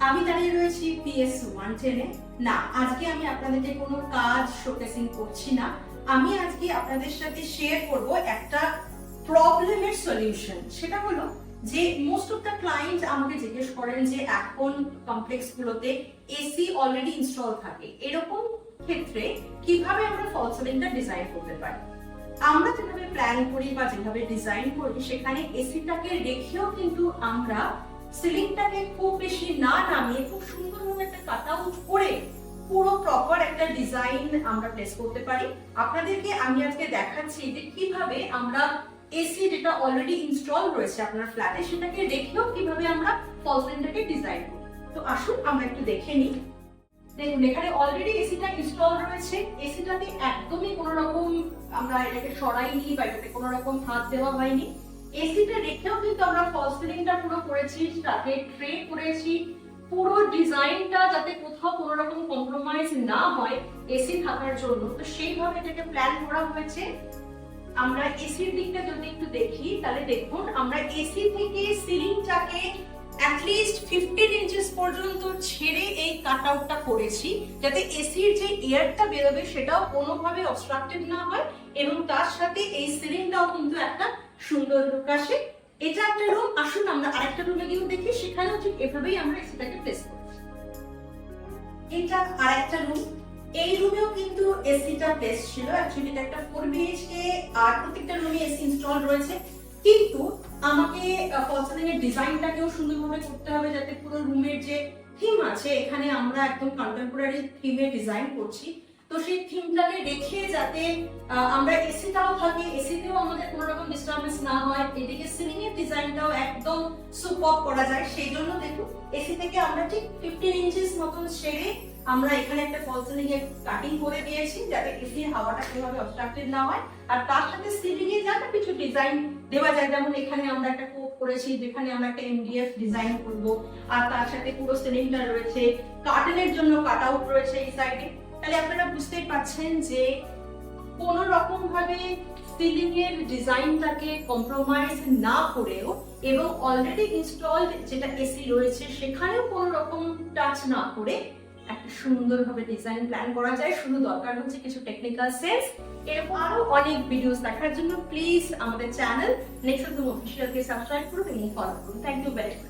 আমি দাঁড়িয়ে রয়েছি PS 110 এ। না, আজকে আমি আপনাদেরকে কোনো কাজ শোকেসিং করছি না। আমি আজকে আপনাদের সাথে শেয়ার করব একটা প্রবলেমের সলিউশন। সেটা হলো যে মোস্ট অফ দ্য ক্লায়েন্ট আমাকে জিজ্ঞেস করেন যে এখন কমপ্লেক্স গুলোতে এসি অলরেডি ইনস্টল থাকে, এরকম ক্ষেত্রে কিভাবে আমরা ফল সিলিংটা ডিজাইন করতে পারি। আমরা যেভাবে প্ল্যান করি বা যেভাবে ডিজাইন করি সেখানে এসিটাকে রেখেও কিন্তু আমরা সিলিংটাকে খুব বেশি না নামিয়ে খুব সুন্দরভাবে একটা কাট আউট করে পুরো প্রপার একটা ডিজাইন আমরা প্লেস করতে পারি। আপনাদেরকে আমি আজকে দেখাচ্ছি যে কিভাবে আমরা এসি যেটা অলরেডি ইনস্টল রয়েছে আপনার ফ্ল্যাটে সেটাকে রেখেও কিভাবে আমরা ফল সিলিংটাকে ডিজাইন করি। তো আসুন আমরা একটু দেখে নিই। দেখুন, এখানে অলরেডি এসিটা ইনস্টল রয়েছে। এসিটাতে একদমই কোনো রকম আমরা এটাকে সরাইনি বা এটাতে কোনো রকম হাত দেওয়া হয়নি। এসিটা রেখেও কিন্তু আমরা ফল সিলিংটা পুরো করেছি, তাকে ট্রে করেছি, পুরো ডিজাইনটা যাতে কোথাও কোনো রকম কম্প্রোমাইজ না হয় এসি থাকার জন্য, তো সেইভাবে এটাকে প্ল্যান করা হয়েছে। আমরা এসির দিকটা যদি একটু দেখি তাহলে দেখুন, আমরা এসি থেকে সিলিংটাকে অ্যাটলিস্ট 15 ইঞ্চিস পর্যন্ত ছেড়ে এই কাট আউটটা করেছি, যাতে এসির যে এয়ারটা বেরোবে সেটাও কোনোভাবে অবস্ট্রাক্টেড না হয় এবং তার সাথে এই সিলিংটাও কিন্তু একটা সুন্দর লুক আসে। এটা একটা রুম। আসুন আমরা আরেকটা রুমে গিয়ে দেখি, সেখানেও ঠিক এভাবেই আমরা এসিটাকে প্লেস করেছি। এটা আরেকটা রুম। এই রুমেও কিন্তু এসিটা প্লেস ছিল। অ্যাকচুয়ালি এটা একটা 4 BHK আর প্রত্যেকটা রুমে এসি ইনস্টল রয়েছে, কিন্তু আমাকে ফল সিলিং এর ডিজাইনটাকেও সুন্দরভাবে করতে হবে যাতে পুরো রুমের যে থিম আছে, এখানে আমরা একদম কন্টেম্পোরারি থিমে ডিজাইন করছি, তো সেই থিমটাকে রেখে যাতে আমরা এসিটাও থাকে, এসিতেও আমাদের কোনো রকম ডিস্টারবেন্স না হয়, এদিকে সিলিং এর ডিজাইনটাও একদম সুপার করা যায়। সেই জন্য দেখুন, এসি থেকে আমরা ঠিক 15 ইঞ্চিস মতন ছেড়ে আমরা এখানে একটা ফল সিলিং এর কাটিং করে দিয়েছি যাতে এসির হাওয়াটা কোনোভাবে অবস্ট্রাক্টেড না হয়। আর তার সাথে সিলিং এ যাতে কিছু ডিজাইন দেওয়া যায়, যেমন এখানে আমরা একটা কোপ করেছি যেখানে আমরা একটা MDF ডিজাইন করব, আর তার সাথে পুরো সিলিংটা রয়েছে, কার্টেনের জন্য কাট আউট রয়েছে এই সাইডে। তাহলে আপনারা বুঝতেই পারছেন যে কোনো রকম ভাবে সিলিং এর ডিজাইনটাকে কম্প্রোমাইজ না করেও এবং অলরেডি ইনস্টলড যেটা এসি রয়েছে সেখানেও কোনো রকম টাচ না করে একটা সুন্দরভাবে ডিজাইন প্ল্যান করা যায়। শুধু দরকার হচ্ছে কিছু টেকনিক্যাল সেন্স। এরকম আরো অনেক ভিডিওস দেখার জন্য প্লিজ আমাদের চ্যানেল নেক্সট অফিসিয়ালকে সাবস্ক্রাইব করুন এবং ফলো করুন। Thank you very much.